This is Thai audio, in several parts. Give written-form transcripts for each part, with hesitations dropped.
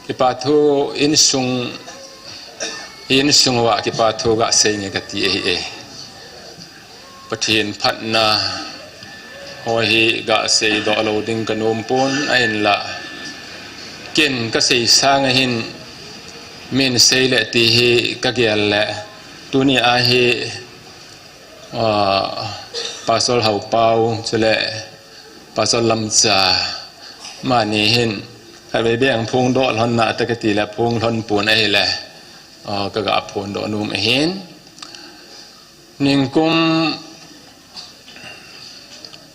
กิปาทูอินสุงวะกิปาทูกะเซงกะติเอปะเทียนพัดนาโหฮิกะเซดอโลดิงกะนมปนไอหินละเก่นกะเซสางหินมินเซเลติฮิกะเกลละตุนีอาฮิปาซอลเฮาเปาจุเลปาซอลลัมซามานีหินถ้าไปเบี้ยงพงโดหอนนาตะกติและพงทนปูนไอแหละก็กับพงโดนุ่มเห็นนิ่งกุม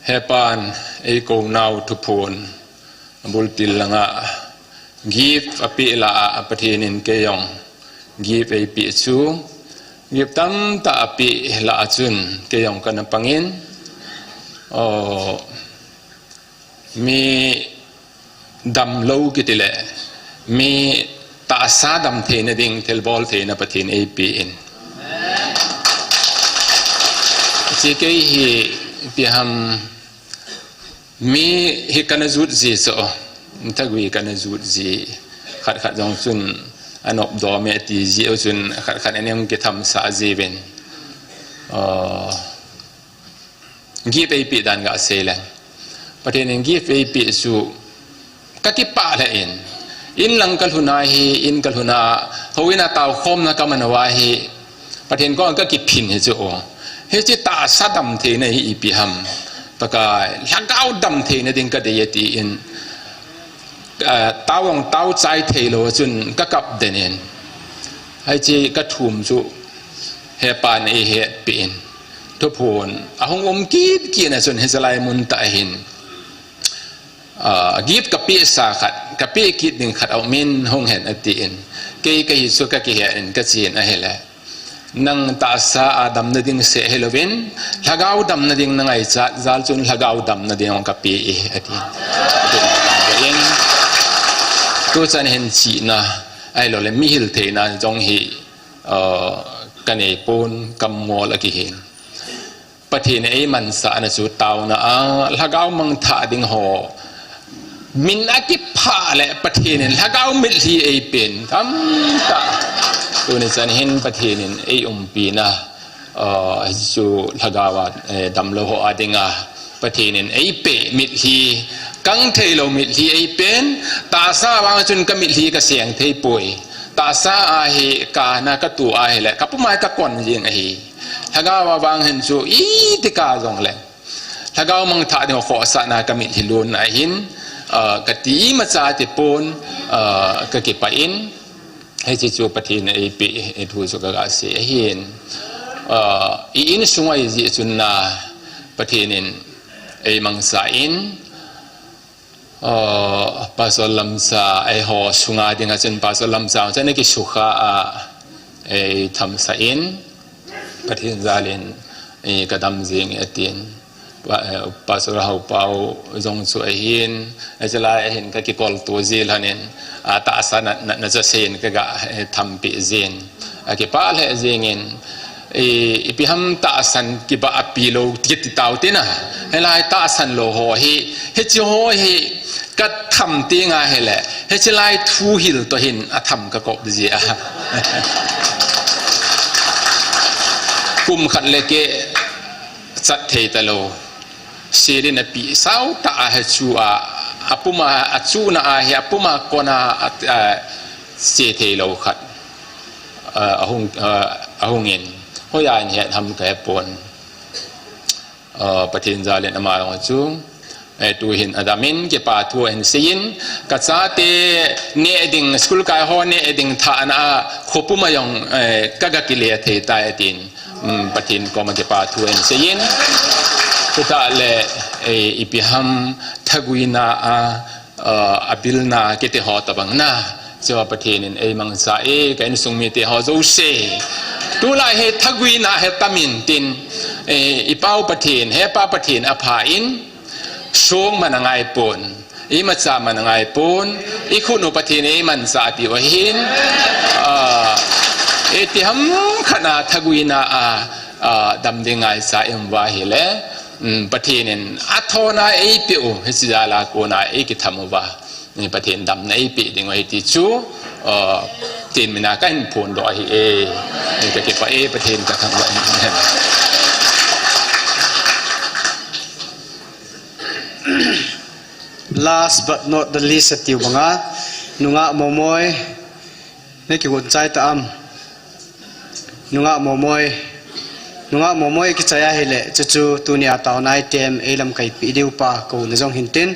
เฮปานไอโกนาวทุพนบุลติลงะกีฟอภิลาปะเทนินเกยองกีฟไอปิจูกีฟตั้มตาอภิลาจุนเกยองกันปังอินมีดำโลกิติเลมีตาซาดำเทนดิ่งเทลบอลเทนปะเทนเอปีอินจีเกย์ฮีพิฮัมมีฮิกันจูดจีโซทักวีกันจูดจีขัดจงจุนอันอบดอเมติจีเอาจุนขัดอันนี้มันก็ทำสาจีเป็นกีไปปีดันกับเซลังประเทศนึงกีไปปีสู่ก็ที่ป่าเลยอินลังกัลหุนาฮีอินกัลหุนาเขาวินาตาวคมนะก็มันว่าฮีประเทศก็กิพินเหจุเฮจิตาสัดดำเทนอีพิฮัมปากายลักเอาดำเทนดิ่งก็เดียตีอินตาวใจเทโลจุนก็กับเดนินให้จีก็ทุ่มจุเฮปานเอเฮปีนทุพนอาหงอมกีนะจุนเฮสไลมุนตาหินกีบกับปีสาขัดกับปีกิดหนึ่งขัดเอามินหงเห็นอติอินเกยกะฮิสุกะกิเห็นก็จีนอะเฮละนังตาสาอาดัมนดิ่งเสเฮลวินลักเอาดัมนดิ่งนังไอจัลจุนลักเอาดัมนดิ่งองกับปีอติอินตัวจันเห็นจีนะไอโลเลมิฮิลเทนะจงฮีกันเอปนกัมโมลกิเห็นประเทศไอมันสานะจุดเตานะลักเอามังท่าดิ่งหอมินอากิพาและประเทศนั้นถ้าเขาไม่ที่ไอเป็นทำตาตัวนี้จะเห็นประเทศนั้นไอปีนะจูถ้าเขาว่าดำโลหะดิ่งประเทศนั้นไอเป็นมิดที่กังเทโลมิดที่ไอเป็นตาซาวางจนก็มิดที่ก็เสียงเทป่วยตาซาอาเหกานะก็ตัวอาเหแหละกับผู้หมายกับก่อนยิงอาเหถ้าเขาว่าวางเห็นจูอีติกาจงเลยถ้าเขามังท่าดิ่งขอสานะก็มิดที่ลุนอาหินกติมาจากที่ปนก็เก็บไปอินให้จิจูปฏิณไอปีทูสุกกาเสียเห็นอินสุงไอจิจุนนาปฏิณไอมังสาอินปัสสลัมซาไอหอสุงาดิ่งจนปัสสลัมซาจะนี่กิสุขาไอทำสาอินปฏิณซาลินไอกระดำจิงเอตินปัสสาวะเปล่าจงสวยหินจะไล่เห็นก็กิกอลตัวเจลหันตาสานน่าจะเซนก็ทำปีเจนกิป้าเลยเจงินพิฮัมตาสันกิบะปีโลกิติตาวตินะเฮลัยตาสันโลโหเฮจิโหเฮก็ทำตีงาเฮแหละเฮจิไลทูฮิลตัวหินทำก็กบเจียกุมขันเลเกจัดเทตโลเสรีนปีสาวตาเฮจูอาปุมาอาจูนาอาเฮอาปุมาโกนาเสเทโลขัดอาหงเงินหัวยานเฮทำแก่ปนประเทศจาเลนมาลงจูตัวเห็นอดามินเก็บปาทัวเห็นเสียนกัจจาเตเนอดิ่งสกุลกายฮอเนอดิ่งฐานะขบุมายองกักกิเลสเทตายตินประเทศก็มาเก็บปาทัวเห็นเสียนพุทธะเลอิพิฮัมทักวินาอบิลนาเกติฮอตบังนาเจ้าประเทศนี้มังสากันสุงมีเตฮอโจเซตัวลายเหตุทักวินาเหตุตามินตินอิป้าประเทศเฮป้าประเทศอภาอินช่วงมันไงปนมัจจามันไงปนคุณอุปเทศมันสาติวหินที่ฮัมขณะทักวินาดำดิ่งไงสายมวาฮิเลประเทศนี้อัทโนาปิโอเฮจิดาลาโกนากิธรรมวา นี่ประเทศดำในปีดิ่งไว้ที่ชูจีนมินากันพูนดอยนี่ก็เก็บไว้ประเทศกับทางวัน last but not the least ติวบังอ่ะนุงะโมโมยนี่กี่คนใจตามนุงะโมโมยกิจยาเฮเลจู่ๆตัวนี้ตาวนายเต็มเอลัมไก่ปีเดียวปะกูนจงหินติน